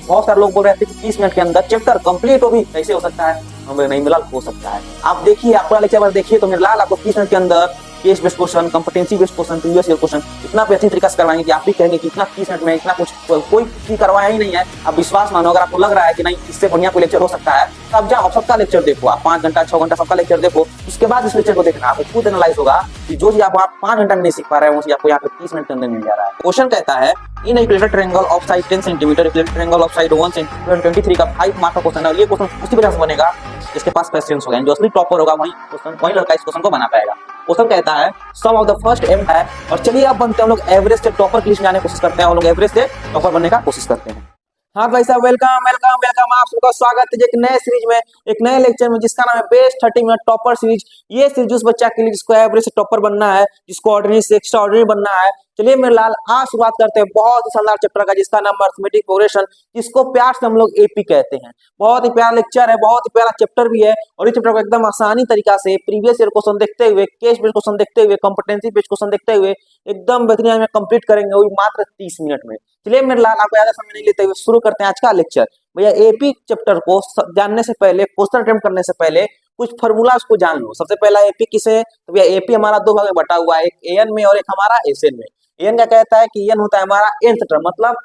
बहुत सारे लोग बोल रहे थे कि 30 मिनट के अंदर चैप्टर कंप्लीट हो भी, कैसे हो सकता है? हम नहीं मिला, हो सकता है। आप देखिए, आपका लेक्चर देखिए तो मेरे लाल आपको 30 मिनट के अंदर case based question, competency based question, previous year question इतना बेहतरीन तरीके से करवाएंगे कि आप भी कहेंगे कि इतना 30 मिनट में इतना कुछ कोई चीज करवाया ही नहीं है। आप विश्वास मानो, अगर आपको लग रहा है कि नहीं इससे बढ़िया कोई लेक्चर हो सकता है तो आप जाओ, सबका लेक्चर देखो, आप 5 घंटा 6 घंटा सबका लेक्चर देखो, उसके बाद इस लेक्चर को देखना। आपको खुद एनालाइज होगा कि जो चीज आप 5 घंटा में नहीं सीख पा रहे हैं वो चीज आपको यहाँ पे 30 मिनट के अंदर मिल जा रहा है। क्वेश्चन कहता है in equilateral triangle of side 10 centimetre, equilateral triangle of side 1 centimetre 23 का 5 मार्क का क्वेश्चन है। ये क्वेश्चन उसी वजह से बनेगा जिसके पास क्वेश्चंस होगा, जो असली टॉपर होगा वही लड़का इस क्वेश्चन को बना पाएगा। क्वेश्चन कहता है sum of the first M है, और चलिए अब बनते हैं हम लोग एवरेज से टॉपर की लिस्ट में जाने की कोशिश करते हैं, हम लोग एवरेज से टॉपर बनने का कोशिश करते हैं। हाँ भाई साहब, वेलकम वेलकम वेलकम, आप सबका स्वागत है एक नए सीरीज में, एक नए लेक्चर में, जिसका नाम है बेस्ट 30 मिनट टॉपर सीरीज। ये सीरीज उस बच्चा के लिए जिसको एवरेज से टॉपर बनना है, जिसको ऑर्डिनरी से एक्स्ट्रा ऑर्डिनरी बनना है। चलिए मेरे लाल आज शुरुआत करते हैं बहुत ही शानदार चैप्टर का, जिसका नाम अरिथमेटिक प्रोग्रेशन, जिसको प्यार से हम लोग एपी कहते हैं। बहुत ही प्यारा लेक्चर है, बहुत ही प्यारा चैप्टर भी है, और इस चैप्टर को एकदम आसानी तरीका से प्रीवियस ईयर क्वेश्चन देखते हुए, केस बेस्ड क्वेश्चन देखते हुए, कॉम्पिटेंसी बेस्ड क्वेश्चन देखते हुए एकदम बेहतरीन में कंप्लीट करेंगे, वो मात्र 30 मिनट में। चलिए मेरे लाल आपको ज्यादा समय नहीं लेते हुए शुरू करते हैं आज का लेक्चर। भैया एपी चैप्टर को जानने से पहले, क्वेश्चन अटेम्प्ट करने से पहले कुछ फार्मूलाज को जान लो। सबसे पहला एपी किसे, तो भैया एपी हमारा दो भाग में बटा हुआ है, एक एन में और एक हमारा एसएन में। एन क्या कहता है कि एन होता है हमारा nth टर्म, मतलब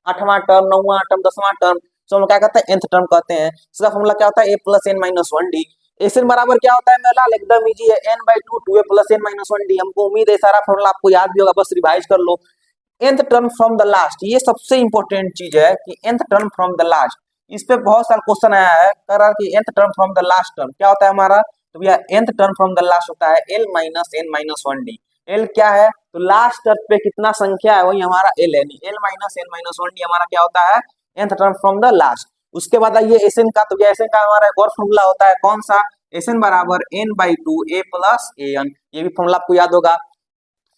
8वां टर्म, 9वां टर्म, 10वां टर्म, तो हम लोग क्या कहते हैं nth टर्म कहते हैं। इसका फार्मूला क्या होता है a plus n minus 1d। SN बराबर क्या होता है मेरा लाल, एकदम इजी है, n/2 2a plus n minus 1d। हमको उम्मीद है सारा फार्मूला आपको याद भी होगा, बस रिवाइज कर लो। nth term from the last, ये सबसे इंपॉर्टेंट चीज है कि nth term from the last. इस पे बहुत सारा क्वेश्चन आया है, कह रहा है कि nth term from the last term क्या होता है हमारा, तो भैया nth term from the last होता है l minus n minus 1d। l क्या है, तो लास्ट टर्म पे कितना संख्या है वही हमारा l है, l minus n minus 1d हमारा क्या होता है nth term from the last. उसके बाद ये एसएन का, तो एसएन का हमारा एक और फॉर्मूला होता है, कौन सा, एसएन बराबर n/2 a प्लस an। ये भी फॉर्मूला आपको याद होगा।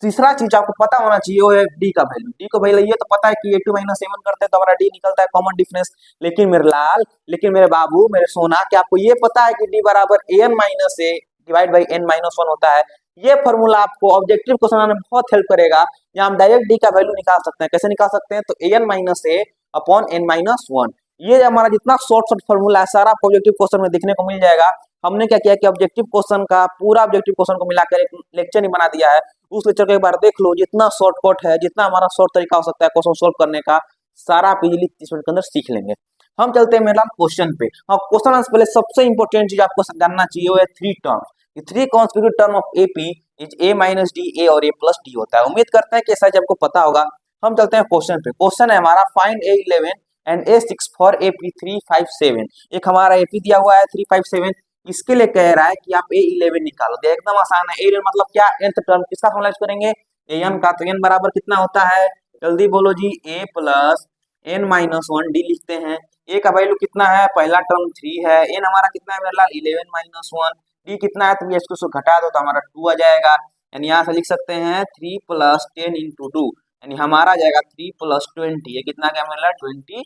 तीसरा चीज आपको पता होना चाहिए वो है डी का वैल्यू। डी को वैल्यू ये तो पता है कि a2 माइनस a1 करते हैं तो हमारा डी निकलता है कॉमन डिफरेंस। लेकिन मेरे लाल, लेकिन मेरे बाबू, मेरे सोना, क्या आपको ये पता है कि डी बराबर an minus a divide by n minus 1 होता है। ये फॉर्मूला आपको ऑब्जेक्टिव क्वेश्चन में बहुत हेल्प करेगा, या हम डायरेक्ट डी का वैल्यू निकाल सकते हैं। कैसे निकाल सकते हैं, तो an minus a upon n minus 1। ये हमारा जितना शॉर्ट फॉर्मूला है सारा ऑब्जेक्टिव क्वेश्चन में देखने को मिल जाएगा। हमने क्या किया कि ऑब्जेक्टिव क्वेश्चन का पूरा ऑब्जेक्टिव क्वेश्चन को मिलाकर एक लेक्चर नहीं बना दिया है। उस लेक्चर को एक बार देख लो, जितना शॉर्टकट है, जितना हमारा शॉर्ट तरीका हो सकता है क्वेश्चन सोल्व करने का, सारा आप इजीली 30 मिनट के अंदर सीख लेंगे। हम चलते हैं मेरा क्वेश्चन पे। हाँ, क्वेश्चन से पहले सबसे इंपॉर्टेंट चीज आपको जानना चाहिए वो है 3 term. 3 constitutive term of AP is a minus D, a और a प्लस डी होता है। उम्मीद करते हैं कि ऐसा आपको पता होगा। हम चलते हैं क्वेश्चन पे। क्वेश्चन है हमारा find a11 and a6 for AP 357। एक हमारा AP दिया हुआ है 357, इसके लिए कह रहा है कि आप a11 निकालो। तो एकदम आसान है, a11 मतलब क्या, nth टर्म। किसका फॉर्मूला यूज करेंगे, an का। तो n बराबर कितना होता है, जल्दी बोलो जी, a plus n minus 1d लिखते हैं। a का वैल्यू कितना है, पहला टर्म 3 है, n हमारा कितना है मेरा, 11 माइनस 1, d कितना है, तो इसको घटा दो तो हमारा 2 आ जाएगा। यानी यहाँ से लिख सकते हैं 3 प्लस 10 इंटू 2, यानी हमारा आ जाएगा 3 प्लस 20। ये कितना क्या मिल रहा है, 23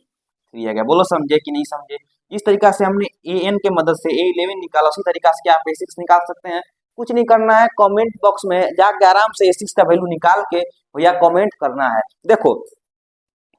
आ गया। बोलो समझे कि नहीं समझे। इस तरीका से हमने an के मदद से a11 निकाला, उसी तरीका से क्या आप a6 निकाल सकते हैं। कुछ नहीं करना है, कमेंट बॉक्स में जाके आराम से a6 का वैल्यू निकाल के भैया कमेंट करना है। देखो,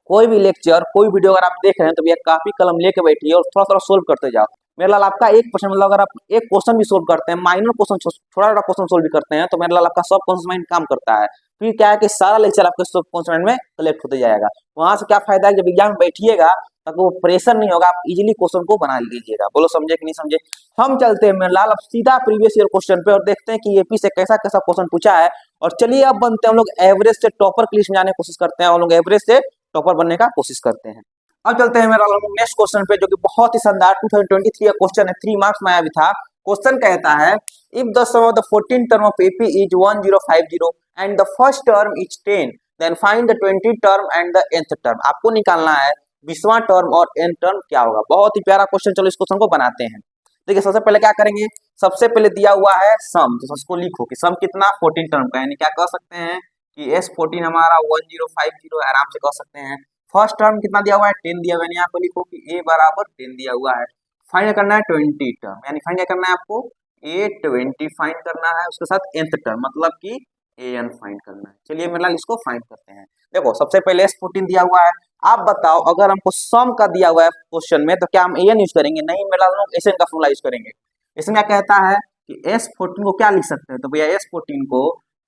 कोई भी लेक्चर, कोई वीडियो अगर आप देख रहे हैं तो भैया कॉपी कलम लेके बैठिए और थोड़ा थोड़ा सोल्व करते जाओ। मेरे लाल आपका 1% मतलब अगर आप एक क्वेश्चन भी सोल्व करते हैं, माइनर क्वेश्चन, थोड़ा थोड़ा क्वेश्चन सोल्व भी करते हैं, तो मेरे लाल आपका सब कॉन्सेप्ट माइंड काम करता है। फिर क्या है कि सारा लेक्चर आपके सब कॉन्सेप्ट में कलेक्ट होते जाएगा। वहां से क्या फायदा है, जब एग्जाम में बैठिएगा तब वो प्रेशर नहीं होगा, आप इजीली क्वेश्चन को बना लीजिएगा। बोलो समझे कि नहीं समझे। हम चलते हैं मेरे लाल अब सीधा प्रीवियस ईयर क्वेश्चन पे और देखते हैं कि एपी से कैसा कैसा क्वेश्चन पूछा है। और चलिए अब बनते हैं हम लोग एवरेज से टॉपर की लिस्ट में जाने की कोशिश करते हैं, हम लोग एवरेज से टॉपर बनने का कोशिश करते हैं। अब चलते हैं मेरा नेक्स्ट क्वेश्चन पे, जो कि बहुत ही शानदार 2023 का क्वेश्चन है, 3 मार्क्स में आया भी था। क्वेश्चन कहता है if the sum of the 14 term of AP is 1050 and the first term is 10, then find the 20 term and the nth term. आपको निकालना है 20वां टर्म और n टर्म क्या होगा। बहुत ही प्यारा क्वेश्चन, चलो इस क्वेश्चन को बनाते हैं। देखिए सबसे पहले क्या करेंगे, सबसे पहले दिया हुआ है सम, तो उसको लिखो कि सम कितना, 14 टर्म का, यानी क्या कह सकते हैं कि S14 हमारा 1050 आराम से कह सकते हैं। फर्स्ट टर्म कितना दिया हुआ है, 10 दिया हुआ है, यहाँ पे लिखो कि a बराबर 10 दिया हुआ है। फाइंड करना है 20 टर्म, यानी फाइंड क्या करना है आपको, a20 फाइंड करना है, उसके साथ nth टर्म मतलब कि ए एन फाइंड करना है। चलिए मेरे लाल इसको फाइंड करते हैं। देखो सबसे पहले S14 दिया हुआ है। आप बताओ अगर हमको सम का दिया हुआ है क्वेश्चन में तो क्या हम ए एन यूज करेंगे? नहीं मेरे लाल, हम एस एन का फॉर्मूला यूज करेंगे। इसमें क्या कहता है कि S14 को क्या लिख सकते हैं? तो भैया S14 को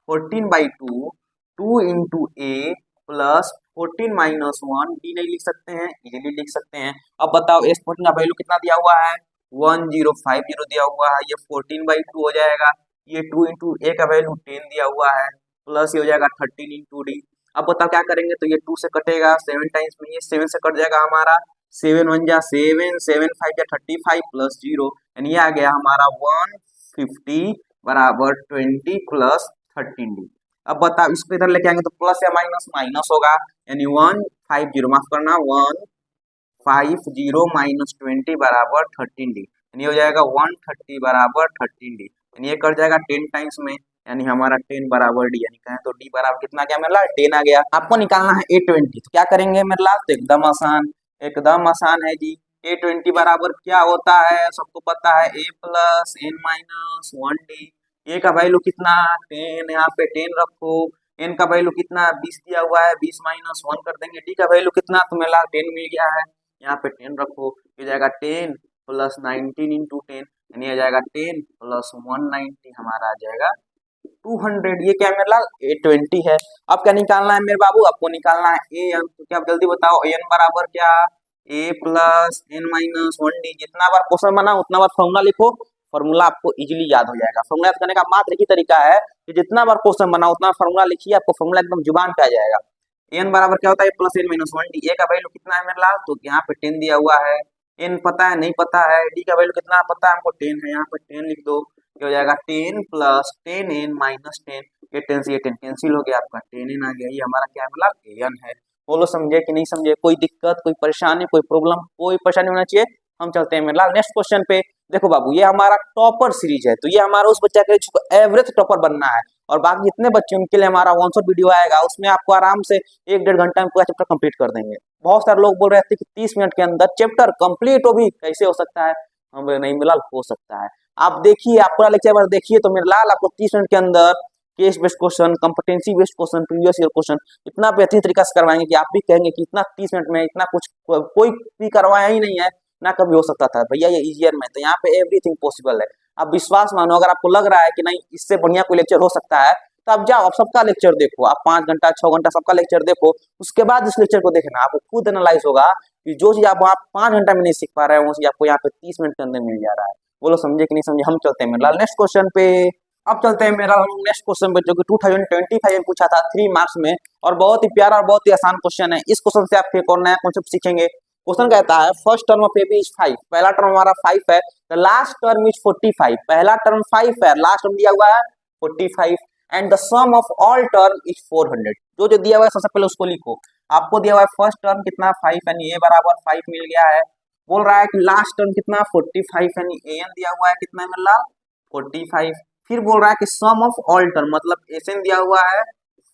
14/2 2 इंटू ए प्लस 14 - 1 डी नहीं लिख सकते हैं, इजीली लिख सकते हैं। अब बताओ S14 का वैल्यू कितना दिया हुआ है? 1050 दिया हुआ है। ये 14/2 हो जाएगा। ये 2 इंटू ए का वैल्यू 10 दिया हुआ है, प्लस ये हो जाएगा 13 इंटू डी। अब बताओ क्या करेंगे? तो ये 2 से कटेगा, 7 टाइम्स में ये 7 से कट जाएगा हमारा। 7 1 जा 7, 7 5 जा 35 प्लस 0, यानी ये आ गया हमारा 150 बराबर 20 प्लस 13D। अब बताओ इसको इधर लेके आएंगे तो प्लस या माइनस? माइनस होगा, यानी 150, माफ करना 150 माइनस 20 बराबर 13D, यानी हो जाएगा 130 बराबर 13D, यानी ये कट जाएगा 10 टाइम्स में, यानी हमारा 10 बराबर डी, यानी कहें तो डी बराबर कितना गया मेरे लाल? 10 आ गया। आपको निकालना है A20, तो क्या करेंगे मेरे लाल? तो एकदम आसान है जी। A20 बराबर क्या होता है? सबको पता है, A plus N minus 1D। A का वैल्यू कितना? 10, यहाँ पे 10 रखो। एन का वैल्यू कितना? 20 दिया हुआ है, 20 - 1 कर देंगे। डी का वैल्यू कितना? तो मेरे लाल 10 मिल गया है, यहाँ पे 10 रखो। ये जाएगा 10 प्लस 19 इंटू 10, यानी आ जाएगा 10 प्लस 190, हमारा आ जाएगा 200। ये क्या है मेरे लाल? A20 है। अब क्या निकालना है मेरे बाबू? आपको निकालना है ए एन। तो क्या आप जल्दी बताओ, एन बराबर क्या? ए प्लस एन माइनस 1D। जितना बार क्वेश्चन बना उतना बार फॉर्मूला लिखो, फॉर्मूला आपको इजीली याद हो जाएगा। फॉर्मूला याद करने का मात्र एक ही तरीका है कि जितना बार क्वेश्चन बना उतना फॉर्मूला लिखिए, आपको फॉर्मूला एकदम जुबान पे आ जाएगा। एन बराबर क्या होता है? Plus N minus 1D। A का वैल्यू कितना है मेरे लाल? तो यहाँ पे 10 दिया हुआ है। एन पता है? नहीं पता है। डी का वैल्यू कितना पता है हमको? 10 है, यहाँ पे 10 लिख दो। ये हो जाएगा 10 प्लस 10n माइनस 10। ये 10 से ये 10 कैंसिल हो गया, आपका 10n आ गया। ये हमारा क्या मतलब एन है। बोलो समझे कि नहीं समझे? कोई दिक्कत, कोई परेशानी, कोई प्रॉब्लम, कोई परेशानी होना चाहिए। हम चलते हैं मेरे लाल नेक्स्ट क्वेश्चन पे। देखो बाबू, ये हमारा टॉपर सीरीज है, तो ये हमारा उस बच्चा के जिसको एवरेज टॉपर बनना है, और बाकी जितने बच्चे उनके लिए हमारा 1 शॉट वीडियो आएगा, उसमें आपको आराम से 1 1.5 घंटा में पूरा चैप्टर कंप्लीट कर देंगे। बहुत सारे लोग बोल रहे थे कि 30 मिनट के अंदर चैप्टर कंप्लीट हो, भी कैसे हो सकता है? हम बोले नहीं मेरे लाल, हो सकता है। आप देखिए, आप पूरा लेक्चर बार देखिए तो मेरे लाल आपको 30 मिनट के अंदर case based question, competency based question, previous year question इतना बेहतरीन तरीका से करवाएंगे कि आप भी कहेंगे कि इतना 30 मिनट में इतना कुछ कोई भी करवाया ही नहीं है, ना कभी हो सकता था भैया ये इजियर में। तो यहाँ पे एवरीथिंग पॉसिबल है। आप विश्वास मानो, अगर आपको लग रहा है कि नहीं इससे बढ़िया कोई लेक्चर हो सकता है, तो आप जाओ, आप सबका लेक्चर देखो, आप 5 घंटा 6 घंटा सबका लेक्चर देखो, उसके बाद इस लेक्चर को देखना, आपको खुद एनालाइज होगा कि जो चीज आप वहाँ 5 घंटा में नहीं सीख पा रहे हैं वो चीज आपको यहाँ पे 30 मिनट के अंदर मिल जा रहा है। बोलो समझे कि नहीं समझे? हम चलते हैं मेरे लाल नेक्स्ट क्वेश्चन पे। अब चलते हैं मेरा नेक्स्ट क्वेश्चन पे, जो कि 2025 में पूछा था 3 मार्क्स में, और बहुत ही प्यारा और बहुत ही आसान क्वेश्चन है। इस क्वेश्चन से आप एक और नया कॉन्सेप्ट सीखेंगे। क्वेश्चन कहता है first term of AB is 5। पहला टर्म हमारा 5 है, द लास्ट टर्म इज 45। पहला टर्म 5 है, लास्ट टर्म दिया हुआ है 45, and the sum of all term is 400। जो दिया हुआ है सबसे पहले उसको लिखो। आपको दिया हुआ है फर्स्ट टर्म कितना 5, यानी ए बराबर 5 मिल गया है। बोल रहा है कि लास्ट टर्म कितना 45, यानी एन दिया हुआ है कितना है मेरा 45। फिर बोल रहा है कि सम ऑफ ऑल टर्म, मतलब एसएन दिया हुआ है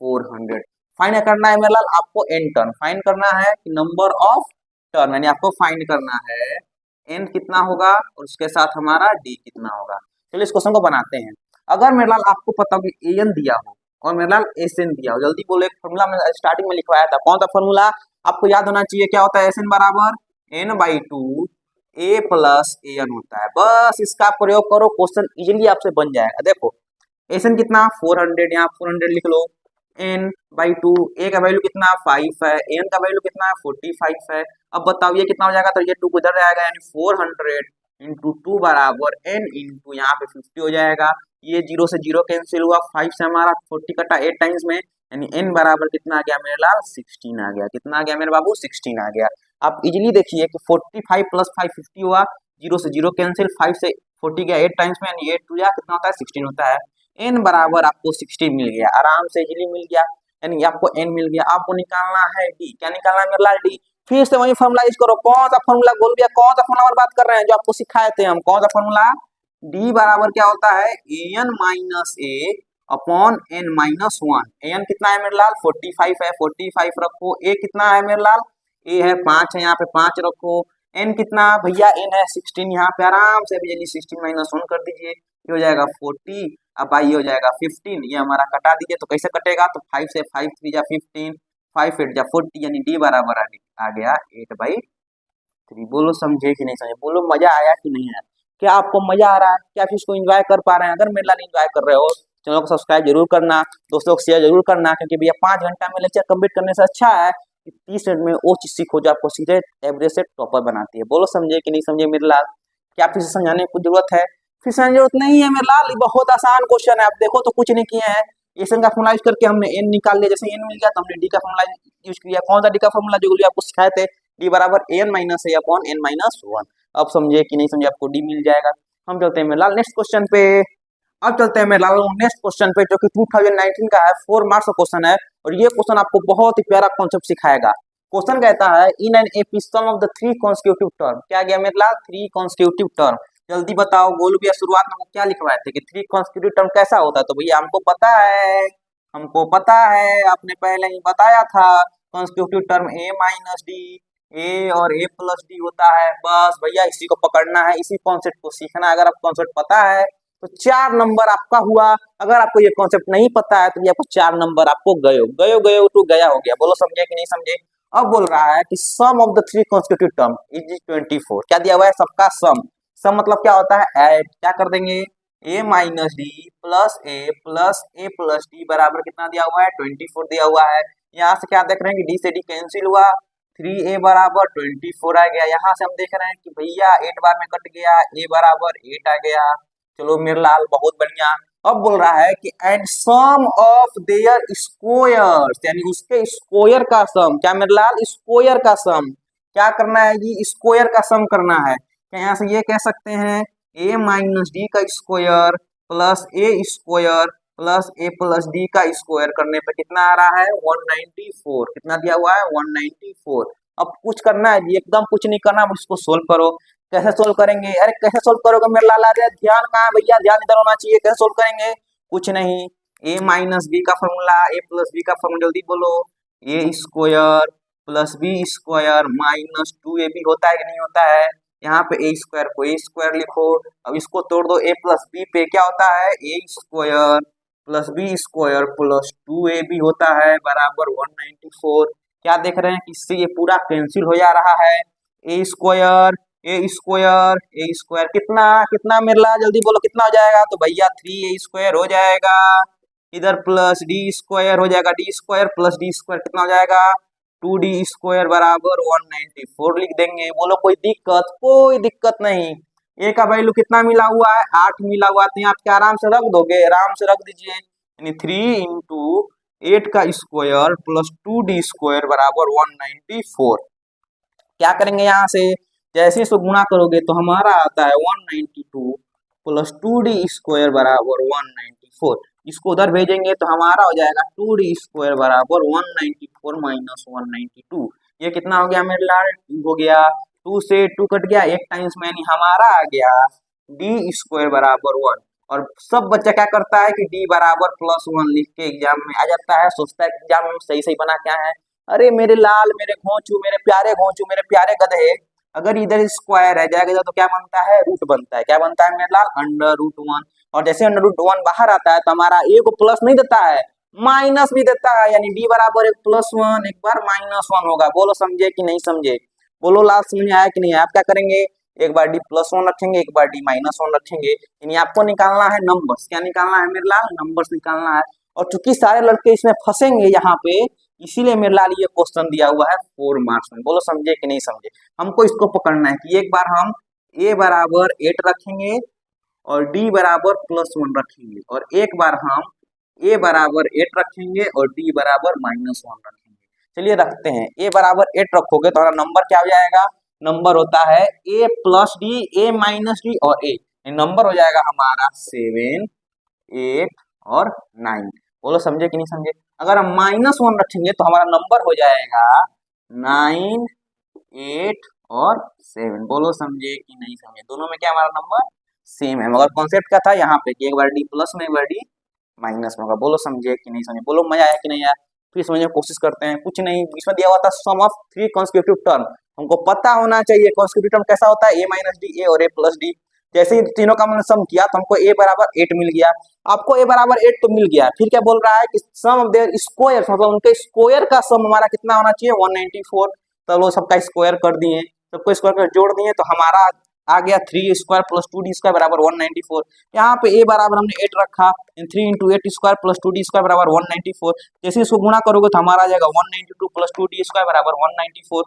400। फाइंड करना है मेरे लाल आपको एन टर्म, फाइंड करना है कि नंबर ऑफ टर्म, यानी आपको फाइंड करना है एन कितना होगा और उसके साथ हमारा डी कितना होगा। चलिए इस क्वेश्चन को बनाते हैं। अगर मेरे लाल आपको पता हो कि एन दिया हो और मेरे लाल एसएन दिया हो, जल्दी बोलो। एक फॉर्मूला में स्टार्टिंग में लिखवाया था, कौन सा फॉर्मूला आपको याद होना चाहिए? क्या होता है? एसएन बराबर n/2 ए प्लस एन होता है। बस इसका प्रयोग करो, क्वेश्चन इजीली आपसे बन जाएगा। देखो एसएन कितना 400, यहाँ 400 लिख लो। n/2, ए का वैल्यू कितना 5 है, एन का वैल्यू कितना है 45 है। अब बताओ ये कितना हो जाएगा? तो ये 2 इधर जाएगा, यानी 400 इंटू 2 बराबर n इंटू यहाँ पे 50 हो जाएगा। ये 0 से 0 कैंसिल हुआ, 5 से हमारा 40 कटा 8 टाइम्स में, यानी n बराबर कितना आ गया मेरे लाल? 16 आ गया। कितना आ गया मेरे बाबू? 16 आ गया। आप इजीली देखिए कि 45 प्लस 5 50 हुआ, 0 से 0 कैंसिल, 5 से 40 गया 8 टाइम्स में, यानी 8 2 कितना होता है 16 होता है। n बराबर आपको 16 मिल गया, आराम से इजीली मिल गया, यानी आपको n मिल गया। आपको निकालना है d। क्या निकालना है मेरे लाल? d। फिर से वही फॉर्मूला यूज करो। कौन सा फॉर्मूला बोल दिया? कौन सा फॉर्मूला बात कर रहे हैं जो आपको सिखाए थे हम? कौन सा फॉर्मूला? d बराबर क्या होता है? an minus A upon n minus 1। an कितना है मेरे लाल? 45 है, 45 रखो। a कितना है मेरे लाल? a है 5 है, यहाँ पे 5 रखो। n कितना भैया? n है 16, यहाँ पे आराम से 16 - 1 कर दीजिए, ये हो जाएगा 40, अब आई हो जाएगा 15, ये हमारा कटा दीजिए तो कैसे कटेगा, तो 5 से 5 3 जा 15, 5 8 जा 40, यानी डी बराबर आ गया 8/3। बोलो समझे कि नहीं समझे, बोलो मजा आया कि नहीं आया, क्या आपको मजा आ रहा है, क्या आप इसको एंजॉय कर पा रहे हैं। अगर मेरे लाल एंजॉय कर रहे हो, चैनल को सब्सक्राइब जरूर करना, दोस्तों को शेयर जरूर करना, क्योंकि भैया 5 घंटा में लेक्चर कंप्लीट करने से अच्छा है कि 30 मिनट में वो चीज सीखो जो आपको सीधे एवरेज से टॉपर बनाती है। बोलो समझे कि नहीं समझे मेरे लाल, क्या फिर से समझाने की जरूरत है, फिर समझने की जरूरत नहीं है मेरे लाल, ये बहुत आसान क्वेश्चन है। आप देखो तो कुछ नहीं किए हैं, एन का फॉर्मूला यूज करके हमने एन निकाल लिया, जैसे एन मिल गया तो हमने डी का फॉर्मूला यूज किया। कौन सा डी का फॉर्मूला, जो आपको सिखाए थे, डी बराबर एन माइनस ए अपॉन एन माइनस 1। अब समझे कि नहीं समझे, आपको डी मिल जाएगा। हम चलते हैं मेरे लाल नेक्स्ट क्वेश्चन पे। अब चलते हैं मेरे लाल नेक्स्ट क्वेश्चन पे, जो कि 2019 का है, 4 मार्क्स का क्वेश्चन है, और ये क्वेश्चन आपको बहुत ही प्यारा कॉन्सेप्ट सिखाएगा। क्वेश्चन कहता है in an AP some of the 3 consecutive term, क्या गया मेरे लाल, 3 कॉन्सेक्यूटिव टर्म। जल्दी बताओ, गोलू भैया शुरुआत में क्या लिखवाए थे कि 3 कॉन्सेक्यूटिव टर्म कैसा होता है, तो भैया हमको पता है, आपने पहले ही बताया था, कॉन्सेक्यूटिव टर्म ए माइनस डी, ए और ए प्लस डी होता है। बस भैया इसी को पकड़ना है, इसी कॉन्सेप्ट को सीखना है। अगर आपको कॉन्सेप्ट पता है तो 4 नंबर आपका हुआ, अगर आपको ये कॉन्सेप्ट नहीं पता है तो ये आपको 4 नंबर आपको गयो टू गया हो गया। बोलो समझे कि नहीं समझे। अब बोल रहा है कि sum of the 3 consecutive term is 24, क्या दिया हुआ है, सबका सम। सम मतलब क्या होता है, ऐड। क्या कर देंगे, ए माइनस डी प्लस ए प्लस डी बराबर कितना दिया हुआ है, 24 दिया हुआ है। यहाँ से क्या देख रहे हैं कि डी से डी कैंसिल हुआ, 3a बराबर 24 आ गया। यहाँ से हम देख रहे हैं कि भैया 8 बार में कट गया, a बराबर 8 आ गया। चलो मेरे लाल बहुत बढ़िया। अब बोल रहा है कि and sum of their squares, यानी उसके स्क्वायर का सम। क्या मेरे लाल, स्क्वायर का सम। क्या करना है जी, स्क्वायर का सम करना है। क्या यहाँ से ये कह सकते हैं a माइनस डी का स्क्वायर प्लस ए स्क्वायर प्लस ए प्लस डी का स्क्वायर करने पे कितना आ रहा है, 194। कितना दिया हुआ है, 194। अब कुछ करना है जी, एकदम कुछ नहीं करना, अब इसको सोल्व करो। कैसे सोल्व करेंगे, अरे कैसे सोल्व करोगे मेरे लाल, अरे ध्यान कहाँ है भैया, ध्यान इधर होना चाहिए। कैसे सोल्व करेंगे, कुछ नहीं, ए माइनस बी का फॉर्मूला, ए प्लस बी का फॉर्मूला, जल्दी बोलो, a square plus b square minus 2 a b होता है कि नहीं होता है। यहाँ पे ए स्क्वायर को ए स्क्वायर लिखो, अब इसको तोड़ दो, ए प्लस बी पे क्या होता है, a square plus b square plus 2ab होता है बराबर 194। क्या देख रहे हैं कि इससे ये पूरा कैंसिल हो जा रहा है, ए स्क्वायर कितना कितना मेरे ला, जल्दी बोलो कितना हो जाएगा, तो भैया 3a स्क्वायर हो जाएगा, इधर प्लस डी स्क्वायर हो जाएगा, D square plus D square कितना हो जाएगा, 2d स्क्वायर बराबर 194 लिख देंगे। बोलो कोई दिक्कत, कोई दिक्कत नहीं। ए का वैल्यू कितना मिला हुआ है, 8 मिला हुआ है, तो यहाँ पे आराम से रख दोगे, आराम से रख दीजिए, यानी 3 इंटू 8 का स्क्वायर प्लस 2d स्क्वायर बराबर 194। क्या करेंगे यहाँ से, जैसे इसको गुणा करोगे तो हमारा आता है 192 प्लस 2d स्क्वायर बराबर 194। इसको उधर भेजेंगे तो हमारा हो जाएगा 2d स्क्वायर बराबर 194 माइनस 192। ये कितना हो गया मेरे लाल, 2 हो गया, 2 से 2 कट गया, एक टाइम्स में, यानी हमारा आ गया डी स्क्वायर बराबर 1। और सब बच्चा क्या करता है कि डी बराबर +1 लिख के एग्जाम में आ जाता है, सोचता है एग्जाम में सही सही बना क्या है। अरे मेरे लाल, मेरे घोंचू, मेरे प्यारे घोंचू, मेरे प्यारे गधे, अगर इधर स्क्वायर है जाएगा तो क्या बनता है, रूट बनता है। क्या बनता है मेरे लाल, √1। और जैसे √1 बाहर आता है तो हमारा ए को प्लस नहीं देता है, माइनस भी देता है, यानी डी बराबर एक +1 एक बार -1 होगा। बोलो समझे कि नहीं समझे, बोलो लाल समझ में आया कि नहीं। आप क्या करेंगे, एक बार डी +1 रखेंगे, एक बार डी -1 रखेंगे, यानी आपको निकालना है नंबर्स। क्या निकालना है मेरे लाल, नंबर्स निकालना है। और चूंकि सारे लड़के इसमें फंसेंगे यहाँ पे, इसीलिए मेरे लाल ये क्वेश्चन दिया हुआ है 4 मार्क्स में। बोलो समझे कि नहीं समझे। हमको इसको पकड़ना है कि एक बार हम a बराबर 8 रखेंगे और d बराबर +1 रखेंगे, और एक बार हम a बराबर 8 रखेंगे और d बराबर -1 रखेंगे। चलिए रखते हैं, a बराबर 8 रखोगे तो हमारा नंबर क्या हो जाएगा, नंबर होता है a plus D, a minus D और a, नंबर हो जाएगा हमारा 7 8 और 9। बोलो समझे कि नहीं समझे। अगर हम -1 रखेंगे तो हमारा नंबर हो जाएगा 9 8 और 7। बोलो समझे कि नहीं समझे, दोनों में क्या हमारा नंबर सेम है, मगर कॉन्सेप्ट क्या था यहाँ पे कि एक बार डी प्लस में एक बार डी माइनस में होगा। बोलो समझे कि नहीं समझे, बोलो मजा आया कि नहीं आया। फिर समझने की कोशिश करते हैं। कुछ नहीं, इसमें दिया हुआ था सम ऑफ 3 कॉन्सेक्यूटिव टर्म, हमको पता होना चाहिए कॉन्सेक्यूटिव टर्म कैसा होता है, a माइनस डी, ए और a प्लस डी। जैसे ही तीनों का हमने सम किया तो हमको a बराबर 8 मिल गया। आपको a बराबर 8 तो मिल गया, फिर क्या बोल रहा है कि सम ऑफ देयर स्क्वायर, मतलब उनके स्क्वायर का सम हमारा कितना होना चाहिए 194। तो वो सबका स्क्वायर कर दिए, सबको स्क्वायर कर जोड़ दिए तो हमारा आ गया 3 स्क्वायर प्लस 2d स्क्वायर बराबर 194। यहाँ पे a बराबर हमने 8 रखा, 3 into 8 square plus 2d square बराबर 194। जैसे इसको गुणा करोगे तो हमारा आ जाएगा 192 प्लस 2d स्क्वायर बराबर 194।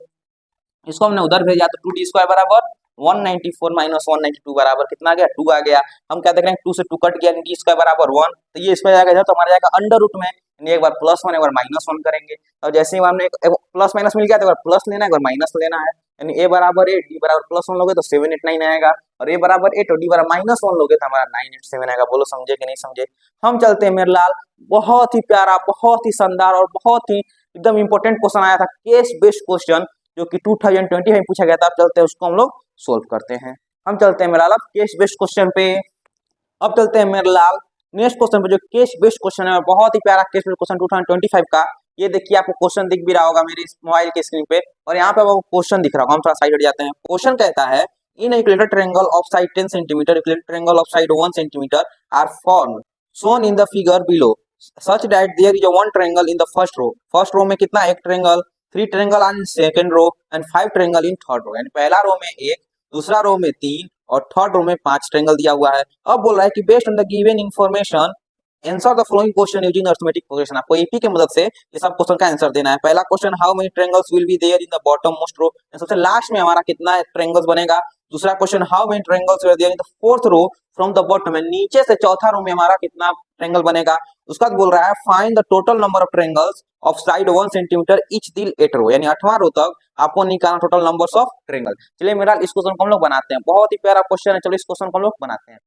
इसको हमने उधर भेजा तो 2d स्क्वायर बराबर 194 माइनस 192 बराबर कितना आ गया 2 आ गया। हम क्या देख रहे हैं 2 से 2 कट गया, d स्क्वायर बराबर 1, तो ये इसमें जाएगा तो हमारा जाएगा अंडर रूट में, यानी एक बार प्लस 1 एक बार माइनस 1 करेंगे। और जैसे ही हमने प्लस माइनस मिल गया तो एक बार प्लस लेना है एक बार माइनस लेना है, यानी a बराबर 8 d बराबर प्लस 1 लोगे तो 789 आएगा, और a बराबर 8 और d बराबर माइनस 1 लोगे तो हमारा 987 आएगा। बोलो समझे कि नहीं समझे। हम चलते हैं मेरे लाल, बहुत ही प्यारा, बहुत ही शानदार और बहुत ही एकदम इंपॉर्टेंट क्वेश्चन आया था, केस बेस्ड क्वेश्चन, जो कि 2020 में पूछा गया था। अब चलते हैं उसको हम लोग सोल्व करते हैं। हम चलते हैं मेरे लाल केस बेस्ड क्वेश्चन पे। अब चलते हैं मेरे लाल नेक्स्ट क्वेश्चन पे, जो केस बेस्ड क्वेश्चन है, बहुत ही प्यारा केस बेस्ड क्वेश्चन 2025 का। ये देखिए आपको क्वेश्चन दिख भी रहा होगा मेरे इस मोबाइल के स्क्रीन पे, और यहाँ पे आपको क्वेश्चन दिख रहा होगा। हम थोड़ा साइड हट जाते हैं। क्वेश्चन कहता है in equilateral triangle of side 10 centimetre, equilateral triangle of side 1 centimetre are form shown in the figure below such that there is a one triangle in the first row। First row में कितना एक triangle, 3 triangle on second row and 5 triangle in third row, यानी पहला रो में एक, दूसरा रो में 3 और थर्ड रो में 5 ट्रायंगल दिया हुआ है। अब बोल रहा है कि based on the given information answer the following question using arithmetic progression. आपको एपी की मदद से ये सब क्वेश्चन का आंसर देना है। पहला question how many triangles will be there in the bottom most row, सबसे लास्ट में हमारा कितना ट्रायंगल्स बनेगा। दूसरा question how many triangles will there in the fourth row from the bottom, नीचे से चौथा रो में हमारा कितना ट्रायंगल बनेगा। उसका बोल रहा है find the total number of triangles of side 1 centimetre each till 8 रो, यानी 8वां रो तक आपको निकालना टोटल नंबर्स ऑफ ट्रायंगल। चलिए मेरा इस क्वेश्चन को हम लोग बनाते हैं, बहुत ही प्यारा क्वेश्चन है। चलो इस क्वेश्चन को हम लोग बनाते हैं।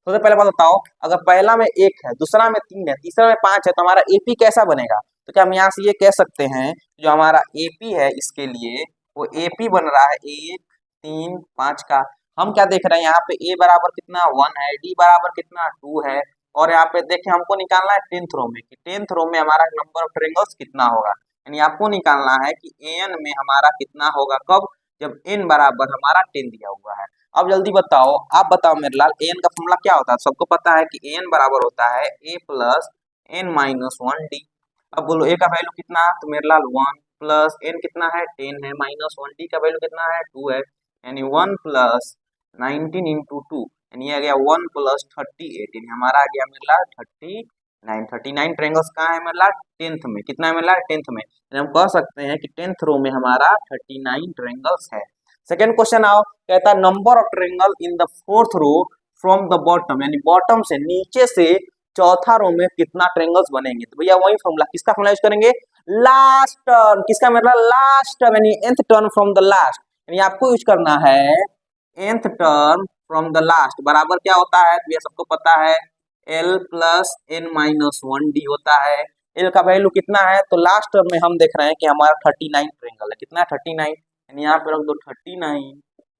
सबसे पहले बात बताओ, अगर पहला में 1 है, दूसरा में 3 है, तीसरा में 5 है, तो हमारा एपी कैसा बनेगा। तो क्या हम यहाँ से ये कह सकते हैं जो हमारा एपी है इसके लिए वो एपी बन रहा है 1 3 5 का। हम क्या देख रहे हैं यहाँ पे a बराबर कितना 1 है, d बराबर कितना 2 है, और यहाँ पे देखें हमको निकालना है 10th रो में कि 10th रो में हमारा नंबर ऑफ ट्रायंगल्स कितना होगा, यानी आपको निकालना है कि an में हमारा कितना होगा, कब, जब n बराबर हमारा 10 दिया हुआ है। अब जल्दी बताओ, आप बताओ मेरे लाल an का फॉर्मूला क्या होता है। सबको पता है कि an बराबर होता है a plus n minus 1d। अब बोलो a का वैल्यू कितना है, तो मेरे लाल 1 प्लस n कितना है 10 है, माइनस 1d का वैल्यू कितना है 2 है, यानी 1 प्लस 19 इंटू 2, यानी आ गया 1 प्लस 38, यानी हमारा आ गया मेरे लाल 39 ट्रायंगल्स कहाँ है मेरे लाल 10th में, कितना है मेरे लाल 10th में, यानी हम कह सकते हैं कि 10th रो में हमारा 39 ट्रायंगल्स है। सेकंड क्वेश्चन आओ, कहता है number of triangle in the fourth row from the bottom, यानी बॉटम से नीचे से चौथा रो में कितना ट्रायंगल्स बनेंगे। तो भैया वही फॉर्मूला, किसका फॉर्मूला यूज करेंगे, लास्ट टर्म, किसका मतलब लास्ट टर्म, यानी nth term from the last, यानी आपको यूज करना है nth term from the last बराबर क्या होता है, तो ये सबको पता है l plus n minus 1d होता है। l का वैल्यू कितना है, तो लास्ट टर्म में हम देख रहे हैं कि हमारा 39 ट्रायंगल है, कितना है 39, यानी यहाँ पे रख दो 39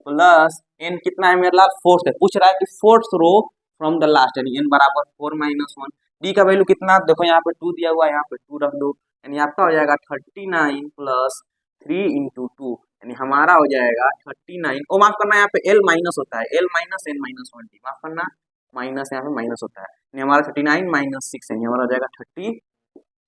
प्लस n कितना है मेरे लाल फोर्थ है, पूछ रहा है कि fourth row from the last, यानी n बराबर 4 माइनस 1, d का वैल्यू कितना, देखो यहाँ पे 2 दिया हुआ है, यहाँ पे 2 रख दो, यानी आपका हो जाएगा 39 प्लस 3 इंटू 2, यानी हमारा हो जाएगा 39, ओ माफ करना यहाँ पे l माइनस होता है, l minus n minus 1d, माफ करना माइनस यहाँ पे माइनस होता है, यानी हमारा 39 माइनस 6 यानी हमारा हो जाएगा 33,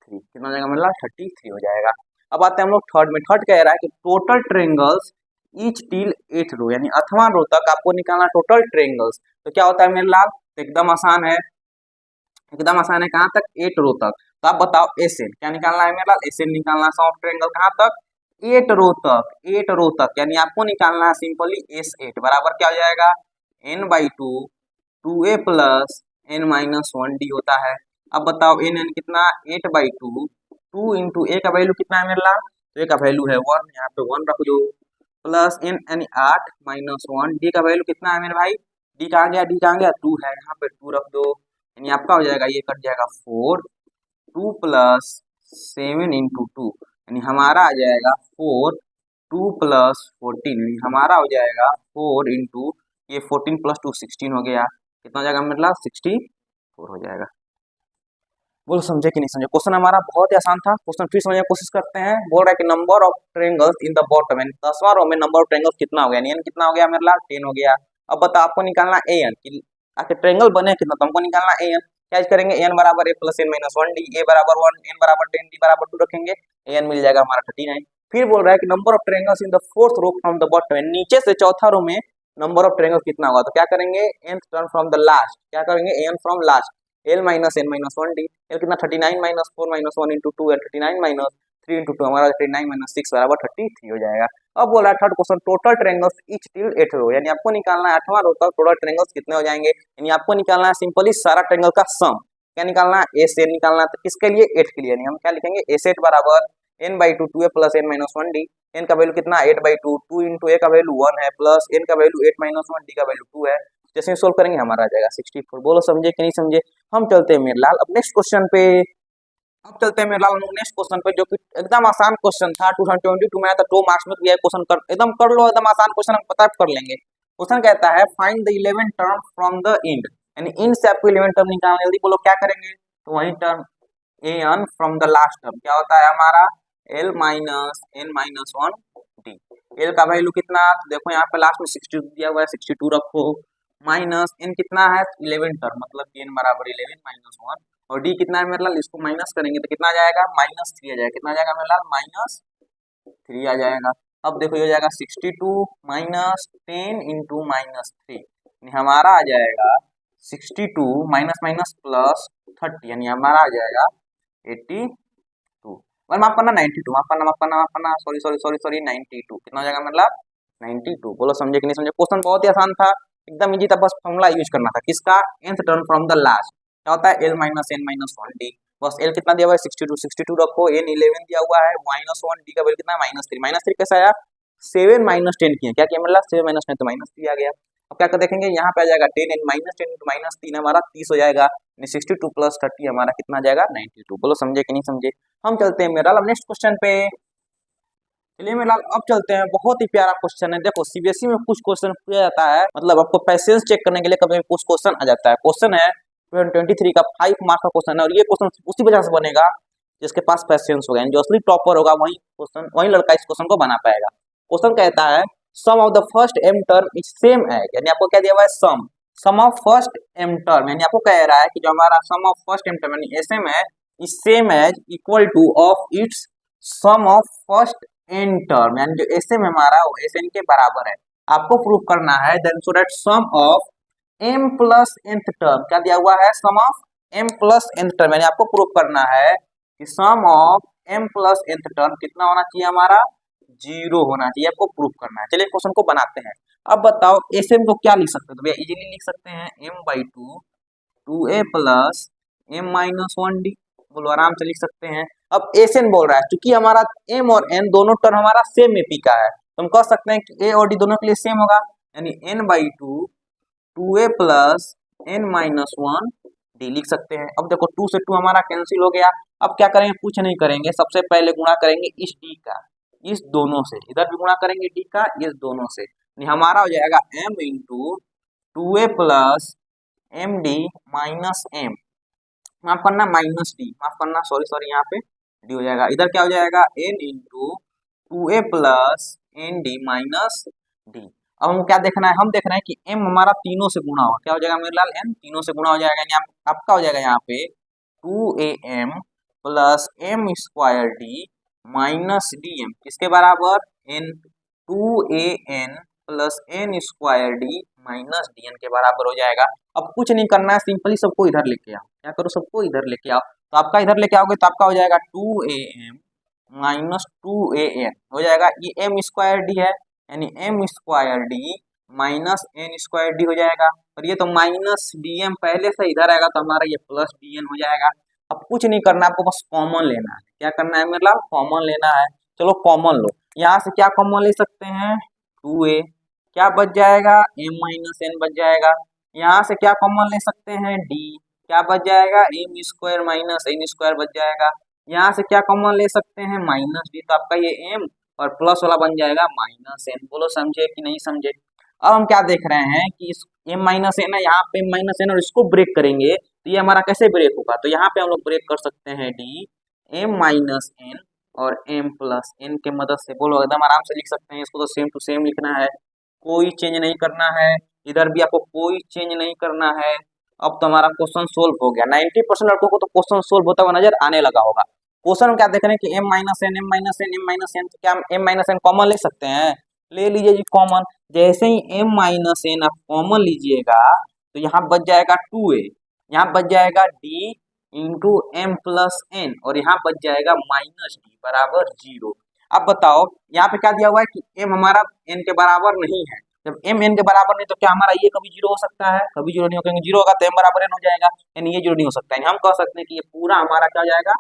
कितना हो जाएगा मतलब 33 हो जाएगा। अब आते हैं हम लोग थर्ड में। थर्ड कह रहा है कि टोटल ट्रायंगल्स ईच टिल 8 रो, यानी 8वां रो तक आपको निकालना टोटल ट्रायंगल्स। तो क्या होता है मेरे लाल, एकदम आसान है, एकदम आसान है, कहाँ तक 8 रो तक। तो आप बताओ एसएन क्या निकालना है मेरे लाल, एसएन निकालना सम ऑफ ट्रायंगल कहाँ तक 8 रो तक, 8 रो तक, यानी आपको निकालना है सिंपली S8 बराबर क्या हो जाएगा n/2 2a plus n minus 1d होता है। अब बताओ n कितना 8/2, 2 इंटू a का वैल्यू कितना है मेरे लाल, तो a का वैल्यू है 1, यहाँ पे 1 रख दो, प्लस n यानी 8 माइनस 1, d का वैल्यू कितना है मेरे भाई, d कहाँ गया, d कहाँ गया 2 है, यहाँ पे 2 रख दो, यानी आपका हो जाएगा ये कट जाएगा 4, 2 प्लस 7 इंटू 2, यानी हमारा आ जाएगा 4, 2 प्लस 14, यानी हमारा हो जाएगा 4 इंटू ये 14 प्लस 2 16 हो गया, कितना हो जाएगा मेरे लाल 64 हो जाएगा। बोलो समझे कि नहीं समझे। क्वेश्चन हमारा बहुत ही आसान था, क्वेश्चन फिर समझने की कोशिश करते हैं। बोल रहा है कि number of triangles in the bottom, यानी 10वां रो में नंबर ऑफ ट्रायंगल्स कितना हो गया, यानी n कितना हो गया मेरे लाल 10 हो गया। अब बताओ आपको निकालना ए एन कि आखिर ट्रायंगल बने कितना, तो हमको निकालना ए एन। क्या करेंगे, एन बराबर a plus N minus one d, a बराबर 1, एन बराबर 10, डी बराबर 2 रखेंगे, ए एन मिल जाएगा हमारा 39। फिर बोल रहा है कि number of triangles in the fourth row from the bottom, नीचे से चौथा रो में नंबर ऑफ ट्रायंगल कितना होगा, तो क्या करेंगे nth term from the last, क्या करेंगे N from last, L minus N minus one D, L कितना 39 माइनस 4 माइनस 1 इंटू 2 है 39 माइनस 3 इंटू 2 हमारा 39 माइनस 6 बराबर 33 हो जाएगा। अब बोला है third question, total triangles each till 8 रो, यानी आपको निकालना है 8वां रो तक टोटल ट्रायंगल्स कितने हो जाएंगे, यानी आपको निकालना है सिंपली सारा ट्रायंगल का सम। क्या निकालना है, ए से निकालना है, तो किसके लिए 8 के लिए, यानी हम क्या लिखेंगे ए सेट बराबर n by two 2a plus n minus one D, n का वैल्यू कितना 8 बाई टू, 2 इंटू ए का वैल्यू 1 है प्लस n का वैल्यू 8 माइनस वन, डी का वैल्यू 2 है। जैसे सोल्व करेंगे हमारा आ जाएगा 64। बोलो समझे कि नहीं समझे। हम चलते हैं मेरे लाल अब नेक्स्ट क्वेश्चन पे। अब चलते हैं मेरे लाल नेक्स्ट क्वेश्चन पे, जो कि एकदम आसान क्वेश्चन था 2022 में आया था, 2 मार्क्स में दिया क्वेश्चन कर एकदम कर लो, एकदम आसान क्वेश्चन हम पता कर लेंगे। क्वेश्चन कहता है find the 11 term from the end, यानी इंड से आपको 11 टर्म निकालना, जल्दी बोलो क्या करेंगे, तो वही term N from the last term क्या होता है हमारा L minus N minus one D. L का वैल्यू कितना, तो देखो यहाँ पे लास्ट में 62 दिया हुआ है, 62 रखो, माइनस एन कितना है 11 टर्म, मतलब एन बराबर 11 माइनस वन, और डी कितना है मेरे लाल, इसको माइनस करेंगे तो कितना आ जाएगा माइनस 3 आ जाएगा, कितना आ जाएगा मेरे लाल माइनस 3 आ जाएगा। अब देखो ये हो जाएगा 62 माइनस 10 इंटू माइनस 3, हमारा आ जाएगा 62 माइनस माइनस प्लस 30, यानी हमारा आ जाएगा 82, और माफ करना 92, माफ करना सॉरी सॉरी सॉरी सॉरी 92, कितना हो जाएगा मतलब 92। बोलो समझे कि नहीं समझे। क्वेश्चन बहुत ही आसान था, एकदम इजी था, बस फॉर्मूला यूज करना था किसका, nth term from the last, क्या होता है L minus N minus one D, बस एल कितना दिया हुआ है 62, 62 रखो, एन 11 दिया हुआ है माइनस वन, डी का वैल्यू कितना माइनस 3, माइनस 3 कैसे आया 7 माइनस 10 किया, क्या किया मतलब 7 माइनस 10 तो माइनस 3 आ गया। अब क्या कर देखेंगे यहाँ पे आ जाएगा 10 एन माइनस 10 इंटू माइनस 3 हमारा 30 हो जाएगा, 62 प्लस 30 हमारा कितना आ जाएगा 92। बोलो समझे कि नहीं समझे। हम चलते हैं मेरा नेक्स्ट क्वेश्चन पे। चलिए मेरा अब चलते हैं, बहुत ही प्यारा क्वेश्चन है। देखो सीबीएसई में कुछ क्वेश्चन पूछा जाता है, मतलब आपको पैसेंस चेक करने के लिए कभी कुछ क्वेश्चन आ जाता है। क्वेश्चन है 2023 का 5 मार्क्स का क्वेश्चन है, और ये क्वेश्चन उसी वजह से बनेगा जिसके पास पैसेंस होगा, जो असली टॉपर होगा वही लड़का इस क्वेश्चन को बना पाएगा। क्वेश्चन कहता है sum of the first m term is same as, यानी आपको क्या दिया हुआ है sum of first m term, यानी आपको कह रहा है कि जो हमारा sum of first m term यानी एसएम है is same as equal to of its sum of first n term, यानी जो एसएम हमारा वो एसएन के बराबर है। आपको प्रूव करना है then so that sum of m plus nth term, क्या दिया हुआ है sum of m plus nth term, यानी आपको प्रूव करना है कि sum of m plus nth term कितना होना चाहिए हमारा 0 होना चाहिए, आपको प्रूव करना है। चलिए क्वेश्चन को बनाते हैं। अब बताओ एसएम को क्या लिख सकते हो, तो भैया इजीली लिख सकते हैं m by two 2a plus m minus one D, बोलो आराम से लिख सकते हैं। अब एसएन बोल रहा है क्योंकि हमारा m और n दोनों टर्म हमारा सेम एपी का है, तो हम कह सकते हैं कि a और d दोनों के लिए सेम होगा, यानी n by two 2a plus n minus one D लिख सकते हैं। अब देखो 2 से 2 हमारा कैंसिल हो गया। अब क्या करेंगे, कुछ नहीं करेंगे, सबसे पहले गुणा करेंगे इस d का इस दोनों से, इधर भी गुणा करेंगे d का इस दोनों से, हमारा हो जाएगा m into 2a plus M D minus M, माफ करना माइनस डी, माफ करना सॉरी सॉरी यहाँ पे डी हो जाएगा, इधर क्या हो जाएगा n into 2a plus N D minus D. अब हम क्या देखना है, हम देख रहे हैं कि m हमारा तीनों से गुणा होगा, क्या हो जाएगा मेरे लाल m तीनों से गुणा हो जाएगा, यानी आपका हो जाएगा यहाँ पे 2am plus m square d minus d m, किसके बराबर n 2an plus n square d minus d n के बराबर हो जाएगा। अब कुछ नहीं करना है, सिंपली सबको इधर लेके आओ, क्या करो सबको इधर लेके आओ, तो आपका इधर लेके आओगे तो आपका हो जाएगा 2am माइनस 2an हो जाएगा, ये एम स्क्वायर डी है यानी m square d minus n square d हो जाएगा, और ये तो माइनस डी एम पहले से इधर आएगा तो हमारा ये प्लस डी एन हो जाएगा। अब कुछ नहीं करना, आपको बस कॉमन लेना है, क्या करना है मेरे लाल कॉमन लेना है। चलो कॉमन लो, यहाँ से क्या कॉमन ले सकते हैं 2a, क्या बच जाएगा m माइनस एन बच जाएगा, यहाँ से क्या कॉमन ले सकते हैं d, क्या बच जाएगा m square minus n square बच जाएगा, यहाँ से क्या कॉमन ले सकते हैं माइनस d, तो आपका ये m और प्लस वाला बन जाएगा माइनस एन। बोलो समझे कि नहीं समझे। अब हम क्या देख रहे हैं कि इस m माइनस एन है, यहाँ पे माइनस एन और इसको ब्रेक करेंगे तो ये हमारा कैसे ब्रेक होगा, तो यहाँ पे हम लोग ब्रेक कर सकते हैं d m माइनस एन और m प्लस n के मदद से, बोलो एकदम आराम से लिख सकते हैं, इसको तो सेम टू सेम लिखना है, कोई चेंज नहीं करना है। इधर भी आपको कोई चेंज नहीं करना है। अब तो हमारा क्वेश्चन सोल्व हो गया। 90% लड़कों को तो क्वेश्चन सोल्व होता हुआ नजर आने लगा होगा। क्वेश्चन में क्या देख रहे हैं कि m minus n, m minus n, m minus n, तो क्या हम m माइनस एन कॉमन ले सकते हैं? ले लीजिए जी कॉमन। जैसे ही m माइनस एन आप कॉमन लीजिएगा तो यहाँ बच जाएगा 2a, यहाँ बच जाएगा d into m plus n, और यहाँ बच जाएगा माइनस डी बराबर 0। अब बताओ यहाँ पे क्या दिया हुआ है कि m हमारा n के बराबर नहीं है। जब m n के बराबर नहीं तो क्या हमारा ये कभी 0 हो सकता है? कभी 0 नहीं हो, क्योंकि 0 होगा तो m बराबर n हो जाएगा, यानी ये 0 नहीं हो सकता है। हम कह सकते हैं कि ये पूरा हमारा क्या हो जाएगा?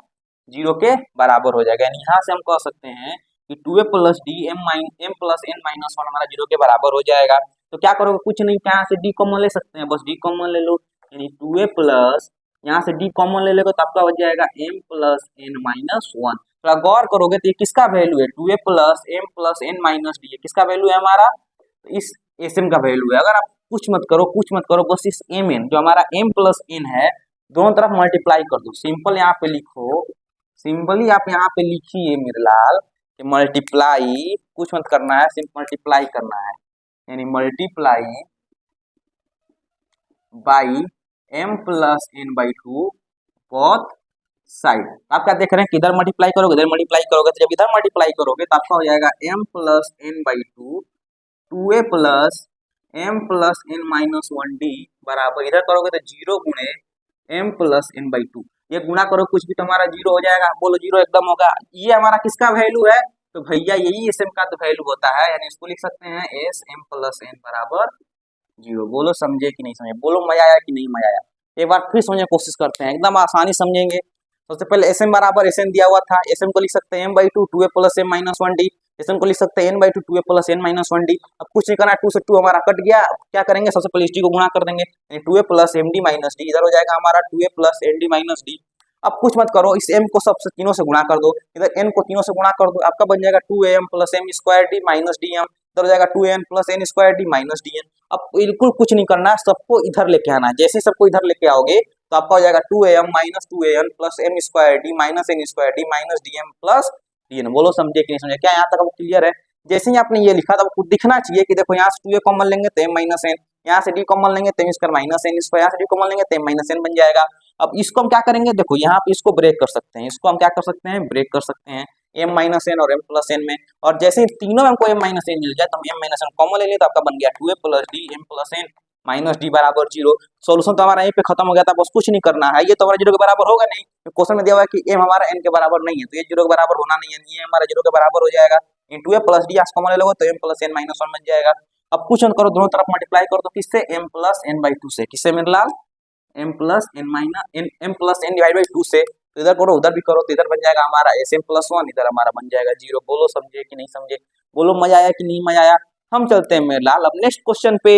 0 के बराबर हो जाएगा। यानी यहाँ से हम कह सकते हैं कि 2a plus d m plus N minus 1 हमारा 0 के बराबर हो जाएगा। तो क्या करोगे? कुछ नहीं, यहाँ से डी कॉमन ले सकते हैं, बस डी कॉमन ले लो, यानी 2a प्लस, यहाँ से डी कॉमन ले लेगा तो आपका बच जाएगा m प्लस एन माइनस 1। थोड़ा गौर करोगे तो ये किसका वैल्यू है? 2a plus N minus d, किसका वैल्यू है हमारा? तो इस एस एम का वैल्यू है। अगर आप कुछ मत करो, बस इस एम एन जो हमारा m प्लस एन है दोनों तरफ मल्टीप्लाई कर दो। सिंपल यहाँ पे लिखो, सिंपली आप यहाँ पे लिखिए मेरे लाल कि मल्टीप्लाई, कुछ मत करना है, सिर्फ मल्टीप्लाई करना है, यानी multiply by m plus n by 2 both side. आप क्या देख रहे हैं कि इधर मल्टीप्लाई करोगे, इधर मल्टीप्लाई करोगे, तो जब इधर मल्टीप्लाई करोगे तो आपका हो जाएगा m plus n by 2a plus m plus N minus 1d बराबर, इधर करोगे तो 0 गुणे m प्लस एन बाई 2, ये गुणा करो कुछ भी तो हमारा 0 हो जाएगा। बोलो 0 एकदम होगा। ये हमारा किसका वैल्यू है? तो भैया यही एस एम का तो वैल्यू होता है, यानी इसको लिख सकते हैं एस एम प्लस एन बराबर 0। बोलो समझे कि नहीं समझे? बोलो मजा आया कि नहीं मजा आया? एक बार फिर समझने की कोशिश करते हैं, एकदम आसानी समझेंगे। सबसे पहले एस एम बराबर एस एन दिया हुआ था, एस एम को लिख सकते हैं m by 2 2a plus m minus 1d, एस एम को लिख सकते हैं n by 2 2a plus N minus 1d। अब कुछ नहीं करना, 2 से 2 हमारा कट गया। क्या करेंगे? सबसे पहले इस डी को गुणा कर देंगे, 2a plus M D minus d, इधर हो जाएगा हमारा 2a plus N D minus D. अब कुछ मत करो, इस m को सबसे तीनों से गुणा कर दो, इधर n को तीनों से गुणा कर दो, आपका बन जाएगा 2am plus m square d minus d m, इधर हो जाएगा 2n plus n square d minus d n. अब बिल्कुल कुछ नहीं करना है, सबको इधर लेके आना है। जैसे सबको इधर लेके आओगे तो आपका हो जाएगा 2am minus 2an plus m square d minus n square d minus d m plus d n. बोलो समझे कि नहीं समझे? क्या यहाँ तक आपको क्लियर है? जैसे ही आपने ये लिखा तो आपको दिखना चाहिए कि देखो यहाँ से 2a कॉमन लेंगे तो m माइनस एन, यहाँ से d कॉमन लेंगे तो m square minus n square, यहाँ से d कॉमन लेंगे तो m माइनस एन बन जाएगा। अब इसको हम क्या करेंगे? देखो यहाँ पे इसको ब्रेक कर सकते हैं, इसको हम क्या कर सकते हैं? ब्रेक कर सकते हैं m माइनस एन और m प्लस एन में। और जैसे ही तीनों में हमको m माइनस एन मिल जाए तो हम m माइनस एन कॉमन ले लें तो आपका बन गया 2a plus d m plus N minus d बराबर 0। सोल्यूशन तो हमारा यहीं पे खत्म हो गया था, बस कुछ नहीं करना है। ये तो हमारा 0 के बराबर होगा नहीं, क्वेश्चन में दिया हुआ है कि m हमारा n के बराबर नहीं है, तो ये 0 के बराबर होना नहीं है, ये हमारा 0 के बराबर हो जाएगा। इंटू a प्लस डी आज कॉमन ले लोगे तो m प्लस एन माइनस 1 बन जाएगा। अब कुछ मत करो, दोनों तरफ मल्टीप्लाई करो तो किससे? m प्लस एन बाई 2 से। किससे मेरे लाल? m plus N minus m plus n divide by 2 से। तो इधर करो उधर भी करो तो इधर बन जाएगा हमारा एस एम प्लस 1, इधर हमारा बन जाएगा 0। बोलो समझे कि नहीं समझे? बोलो मजा आया कि नहीं मजा आया? हम चलते हैं मेरे लाल अब नेक्स्ट क्वेश्चन पे।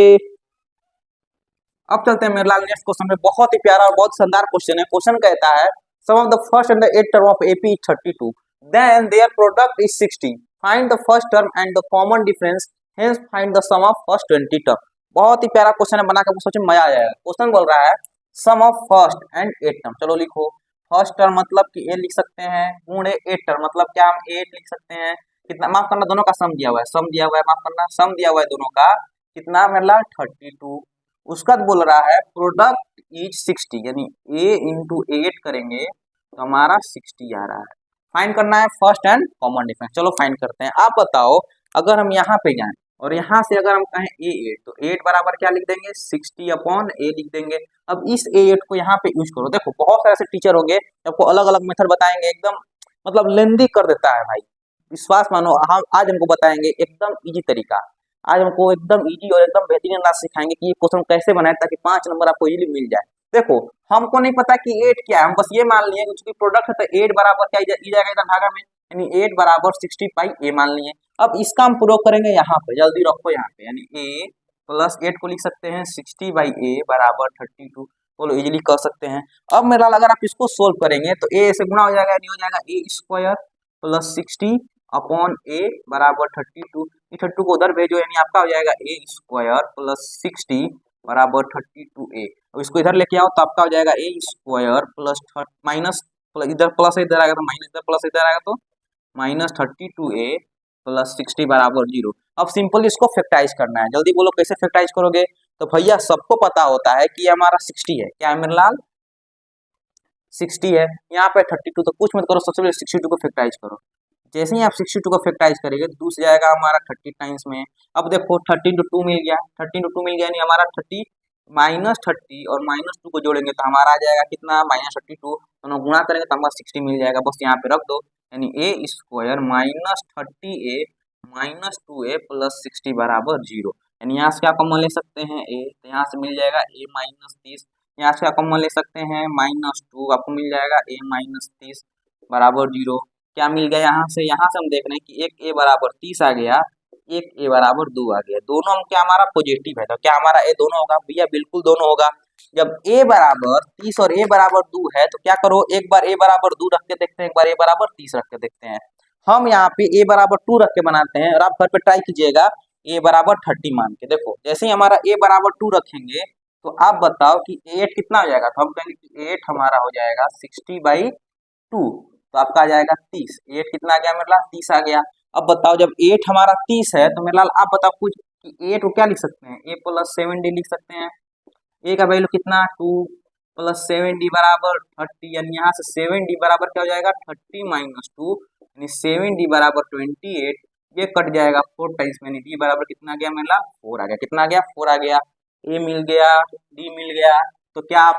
अब चलते हैं मेरे लाल नेक्स्ट क्वेश्चन पे। बहुत ही प्यारा और बहुत शानदार क्वेश्चन है। क्वेश्चन कहता है sum of the first and the eight term of AP 32, then their product is 60, find the first term and the common difference, hence find the sum of first 20 term. बहुत ही प्यारा question है, बना के सोचे मजा आ जाएगा। क्वेश्चन बोल रहा है sum of first and eight term. चलो लिखो, फर्स्ट टर्म मतलब कि ए लिख सकते हैं, गुणे एट टर्म मतलब क्या हम 8 लिख सकते हैं। कितना? माफ करना, दोनों का सम दिया हुआ है, सम दिया हुआ है, माफ करना सम दिया हुआ है दोनों का। कितना मेरे लाल? 32। उसका बोल रहा है प्रोडक्ट इज 60, यानी a इंटू 8 करेंगे तो हमारा 60 आ रहा है। फाइंड करना है फर्स्ट एंड कॉमन डिफरेंस। चलो फाइंड करते हैं। आप बताओ अगर हम यहाँ पे जाएं और यहाँ से अगर हम कहें a8 तो 8 बराबर क्या लिख देंगे? 60 अपॉन a लिख देंगे। अब इस a8 को यहाँ पे यूज करो। देखो बहुत सारे ऐसे टीचर होंगे आपको अलग अलग मेथड बताएंगे, एकदम मतलब लेंदी कर देता है भाई, विश्वास मानो। हम आज हमको बताएंगे एकदम इजी तरीका। आज हमको एकदम इजी और एकदम बेहतरीन अंदाज सिखाएंगे कि ये क्वेश्चन कैसे बनाए ताकि 5 नंबर आपको इजीली मिल जाए। देखो हमको नहीं पता कि 8 क्या है, हम बस ये मान लिए क्योंकि प्रोडक्ट है तो 8 बराबर क्या जाएगा इधर भागा में, यानी 8 बराबर 60 पाई a मान लिए। अब इसका हम प्रूव करेंगे यहाँ पे, जल्दी रखो यहाँ पे, यानी a प्लस 8 को लिख सकते हैं 60 बाई a बराबर 32। बोलो इजीली कर सकते हैं। अब मेरा अगर आप इसको सोल्व करेंगे तो a से गुणा हो जाएगा, यानी हो जाएगा a square plus 60 upon a बराबर 32। 32 को उधर भेजो, यानी आपका हो जाएगा a स्क्वायर प्लस 60 बराबर 32a। अब इसको इधर लेके आओ तो आपका हो जाएगा a स्क्वायर प्लस माइनस इधर प्लस इधर आएगा तो माइनस, इधर प्लस इधर आएगा तो माइनस 32a प्लस 60 बराबर 0। अब सिंपल इसको फैक्टराइज करना है। जल्दी बोलो कैसे फैक्टराइज करोगे? तो भैया सबको पता होता है कि ये हमारा 60 है। क्या है मेरे लाल? 60 है। यहाँ पे 32, तो कुछ मत करो, सबसे पहले 62 को फैक्टराइज करो। जैसे ही आप 62 को फैक्टराइज करेंगे तो दूसरी जाएगा हमारा 30 टाइम्स में। अब देखो 30 इंटू 2 मिल गया, 30 इंटू 2 मिल गया, यानी हमारा 30 -30 और -2 को जोड़ेंगे तो हमारा आ जाएगा कितना? -32। दोनों गुणा करेंगे तो हमारा 60 मिल जाएगा, बस यहाँ पे रख दो। यानी ए स्क्वायर -30a -2a प्लस 60 बराबर 0। यानी यहाँ से क्या कॉमन ले सकते हैं? ए, तो यहाँ से मिल जाएगा a -30। यहाँ से क्या कॉमन ले सकते हैं? -2, आपको मिल जाएगा a -30 बराबर 0। क्या मिल गया यहाँ से? यहाँ से हम देख रहे हैं कि एक a बराबर 30 आ गया, एक a बराबर 2 आ गया। दोनों हम क्या हमारा पॉजिटिव है, तो क्या हमारा a दोनों होगा? भैया बिल्कुल दोनों होगा। जब a बराबर 30 और a बराबर 2 है तो क्या करो, एक बार a बराबर 2 रख के देखते हैं, एक बार a बराबर 30 रख के देखते हैं। हम यहाँ पे a बराबर 2 रख के बनाते हैं, और आप घर पे ट्राई कीजिएगा a बराबर 30 मान के। देखो जैसे ही हमारा a बराबर 2 रखेंगे तो आप बताओ कि 8 कितना हो जाएगा? तो हम कहेंगे कि 8 हमारा हो जाएगा 60/2, तो आपका आ जाएगा 30। 8 कितना आ गया मेरे लाल? 30 आ गया। अब बताओ जब 8 हमारा 30 है तो मेरे लाल आप बताओ कुछ कि 8 को क्या लिख सकते हैं? a + 7d लिख सकते हैं। a का वैल्यू कितना? 2 + 7d बराबर 30, यानी यहाँ से 7d बराबर क्या हो जाएगा? 30 - 2, यानी 7d बराबर 28। ये कट जाएगा 4 टाइम्स में, d बराबर कितना गया मेरा? 4 आ गया। कितना आ गया? 4 आ गया। a मिल गया, d मिल गया, तो क्या आप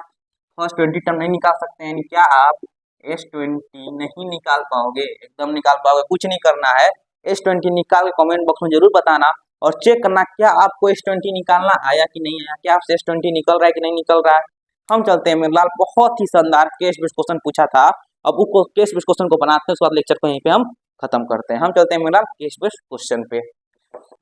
फर्स्ट 20 टर्म नहीं निकाल सकते हैं? यानी क्या आप S20 नहीं निकाल पाओगे? एकदम निकाल पाओगे। कुछ नहीं करना है, S20 निकाल के कमेंट बॉक्स में जरूर बताना और चेक करना क्या आपको S20 निकालना आया कि नहीं आया, क्या आपसे S20 निकल रहा है कि नहीं निकल रहा है। हम चलते हैं मेरे लाल, बहुत ही शानदार केस बेस्ड क्वेश्चन पूछा था। अब वो केस बेस्ड क्वेश्चन को बनाते हैं, उसके बाद लेक्चर को यहीं पे हम खत्म करते हैं। हम चलते हैं मेरे लाल केस बेस्ड क्वेश्चन पे।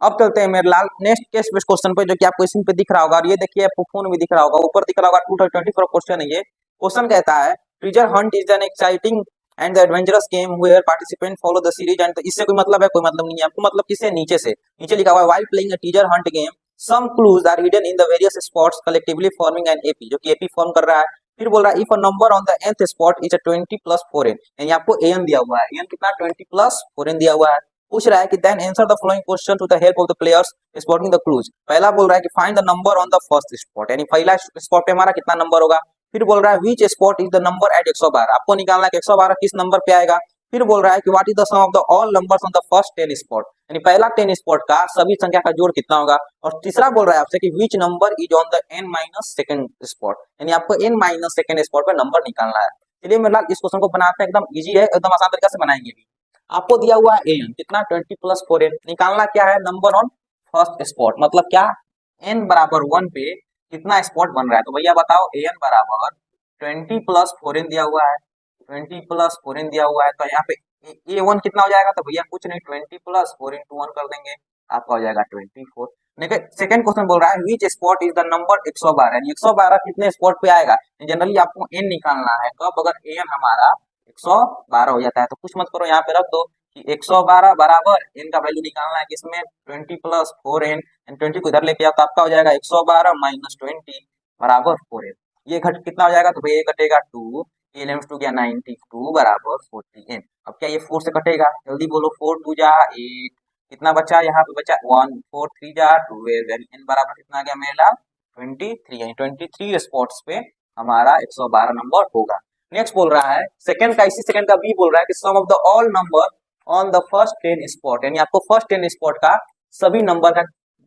अब चलते हैं मेरे लाल नेक्स्ट केस बेस्ड क्वेश्चन पे, जो कि आपको स्क्रीन पे दिख रहा होगा, और ये देखिए आपको फोन में दिख रहा होगा, ऊपर दिख रहा होगा 2024 क्वेश्चन है ये। क्वेश्चन कहता है treasure hunt is an exciting and adventurous game where participant follow the series and. इससे कोई मतलब है? कोई मतलब नहीं है आपको। मतलब किसे? नीचे से। नीचे लिखा हुआ है while playing a treasure hunt game some clues are hidden in the various spots collectively forming an AP, जो कि एपी फॉर्म कर रहा है। फिर बोल रहा है if a number on the nth spot is 20 + 4n, यानी आपको an दिया हुआ है। an कितना? 20 + 4n दिया हुआ है। पूछ रहा है कि then answer the following question to the help of the players spotting the clues. पहला बोल रहा है कि find the number on the first spot, यानी पहला स्पॉट पे हमारा कितना नंबर होगा। फिर बोल रहा है which spot is the number at 112, आपको निकालना है कि 112 किस नंबर पे आएगा। फिर बोल रहा है कि what is the sum of the all numbers on the first 10 spot, यानी पहला 10 स्पॉट का सभी संख्या का जोड़ कितना होगा। और तीसरा बोल रहा है आपसे कि which number is on the n-2nd spot, यानी आपको n-2nd स्पॉट पे नंबर निकालना है। चलिए मेरे लाल इस क्वेश्चन को बनाते हैं, एकदम इजी है, एकदम आसान तरीके से बनाएंगे भी। आपको दिया हुआ है an कितना? 20 + 4n। निकालना क्या है? नंबर ऑन फर्स्ट स्पॉट, मतलब क्या? n बराबर 1 पे कितना स्पॉट बन रहा है। तो भैया बताओ an बराबर 20 + 4n दिया हुआ है, 20 + 4n दिया हुआ है, तो यहाँ पे a1 कितना हो जाएगा। तो भैया कुछ नहीं, 20 + 4 × 1 कर देंगे, आपका हो जाएगा 24। देखिए सेकंड क्वेश्चन बोल रहा है which spot is the number 112, यानी 112 कितने स्पॉट पे आएगा। जनरली आपको n निकालना है, कब? अगर an हमारा 112 हो जाता है। तो कुछ मत करो, यहाँ पे रख दो कि 112 बराबर n का वैल्यू निकालना है किसमें? 20 + 4n, 20 को इधर लेके आओ तो आपका हो जाएगा 112 - 20 बराबर 4n। ये घट कितना हो जाएगा? तो भैया ये कटेगा 2, 11 2 गया 92 बराबर 40n। अब क्या ये 4 से कटेगा? जल्दी बोलो, 4 2 जा 8, कितना बचा? यहाँ पे बचा 1, 4 3 जा 12, यानी n बराबर कितना आ गया मेरा? 23, यानी 23 स्पॉट्स पे हमारा 112 नंबर होगा। नेक्स्ट बोल रहा है सेकंड का, इसी सेकंड का बी बोल रहा है कि sum of the all number on the first 10 spot, यानी आपको फर्स्ट 10 स्पॉट का सभी नंबर का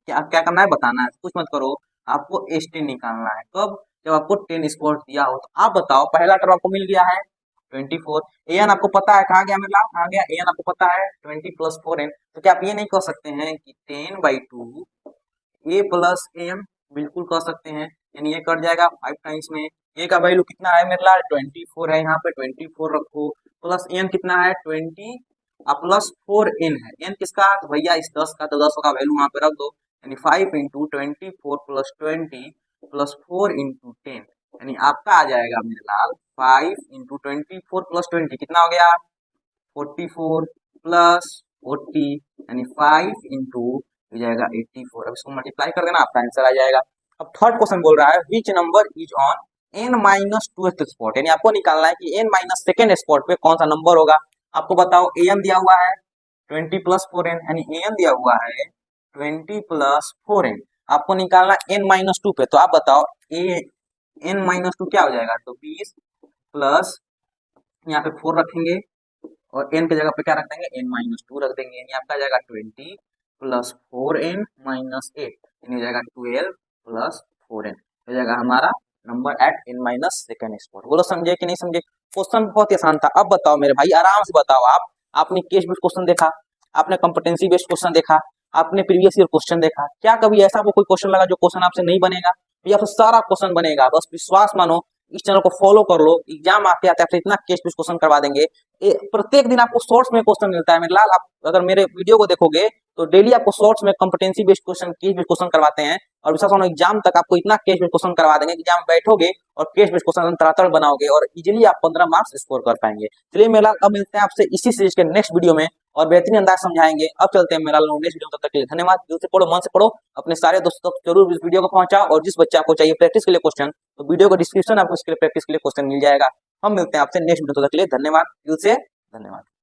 क्या करना है? बताना है। कुछ मत करो, आपको S10 निकालना है। कब? जब आपको 10 स्पॉट दिया हो। तो आप बताओ पहला टर्म आपको मिल गया है 24, an आपको पता है कहाँ गया मेरा? कहाँ गया an आपको पता है 20 + 4n। तो क्या आप ये नहीं कह सकते हैं कि 10/2 a + n? बिल्कुल कह सकते हैं, यानी ये कट जाएगा 5 टाइम्स में। a का वैल्यू कितना है मेरे लाल? 24 है, यहाँ पे 24 रखो, प्लस n कितना है? 20 प्लस 4n है। n किसका? तो भैया इस 10 का, तो 10 का वैल्यू यहाँ पे रख दो, यानी 5 × 24 + 20 + 4 × 10, यानी आपका आ जाएगा मेरे लाल 5 × 24 + 20 कितना हो गया? 44 + 40, यानी 5 × हो जाएगा 84। अब इसको मल्टीप्लाई कर देना, आपका आंसर आ जाएगा। अब थर्ड क्वेश्चन बोल रहा है which number is on n-2th spot, यानी आपको निकालना है कि n-2nd स्पॉट पे कौन सा नंबर होगा। आपको बताओ an दिया हुआ है 20 + 4n, यानी an दिया हुआ है 20 + 4n। आपको निकालना n-2 पे, तो आप बताओ n-2 क्या हो जाएगा, तो 20 प्लस यहाँ पे 4 रखेंगे और n की जगह पे क्या रख देंगे, n-2 रख देंगे, यानी आपका जाएगा 20 प्लस 4n-8, यानी हो जाएगा 12 प्लस 4n, हो जाएगा हमारा नंबर एट n-2 स्पॉट। बोलो समझे कि नहीं समझे? क्वेश्चन बहुत ही आसान था। अब बताओ मेरे भाई, आराम से बताओ, आपने केस बेस्ड क्वेश्चन देखा, आपने कॉम्पिटेंसी बेस्ड क्वेश्चन देखा, आपने प्रीवियस ईयर क्वेश्चन देखा, क्या कभी ऐसा आपको कोई क्वेश्चन लगा जो क्वेश्चन आपसे नहीं बनेगा, या फिर सारा क्वेश्चन बनेगा? बस विश्वास मानो, इस चैनल को फॉलो कर लो, एग्जाम आते आते आपसे इतना केस बेस्ड क्वेश्चन करवा देंगे। प्रत्येक दिन आपको शॉर्ट्स में क्वेश्चन मिलता है मेरे लाल। आप अगर मेरे वीडियो को देखोगे तो डेली आपको शॉर्ट्स में competency based question, case based question करवाते हैं, और विश्वास मानो एग्जाम तक आपको इतना केस बेस्ड क्वेश्चन करवा देंगे कि एग्जाम बैठोगे और केस बेस्ड क्वेश्चन तड़ातड़ बनाओगे और इजीली आप 15 मार्क्स स्कोर कर पाएंगे। चलिए मेरे लाल, अब मिलते हैं आपसे इसी सीरीज के नेक्स्ट वीडियो में और बेहतरीन अंदाज समझाएंगे। अब चलते हैं मेरा लाल नेक्स्ट वीडियो, तब तक के लिए धन्यवाद। दिल से पढ़ो, मन से पढ़ो, अपने सारे दोस्तों तक जरूर इस वीडियो को पहुंचाओ, और जिस बच्चा को चाहिए प्रैक्टिस के लिए क्वेश्चन, तो वीडियो को डिस्क्रिप्शन आपको इसके लिए प्रैक्टिस के लिए क्वेश्चन मिल जाएगा। हम मिलते हैं आपसे नेक्स्ट वीडियो, तब तक के लिए धन्यवाद, दिल से धन्यवाद।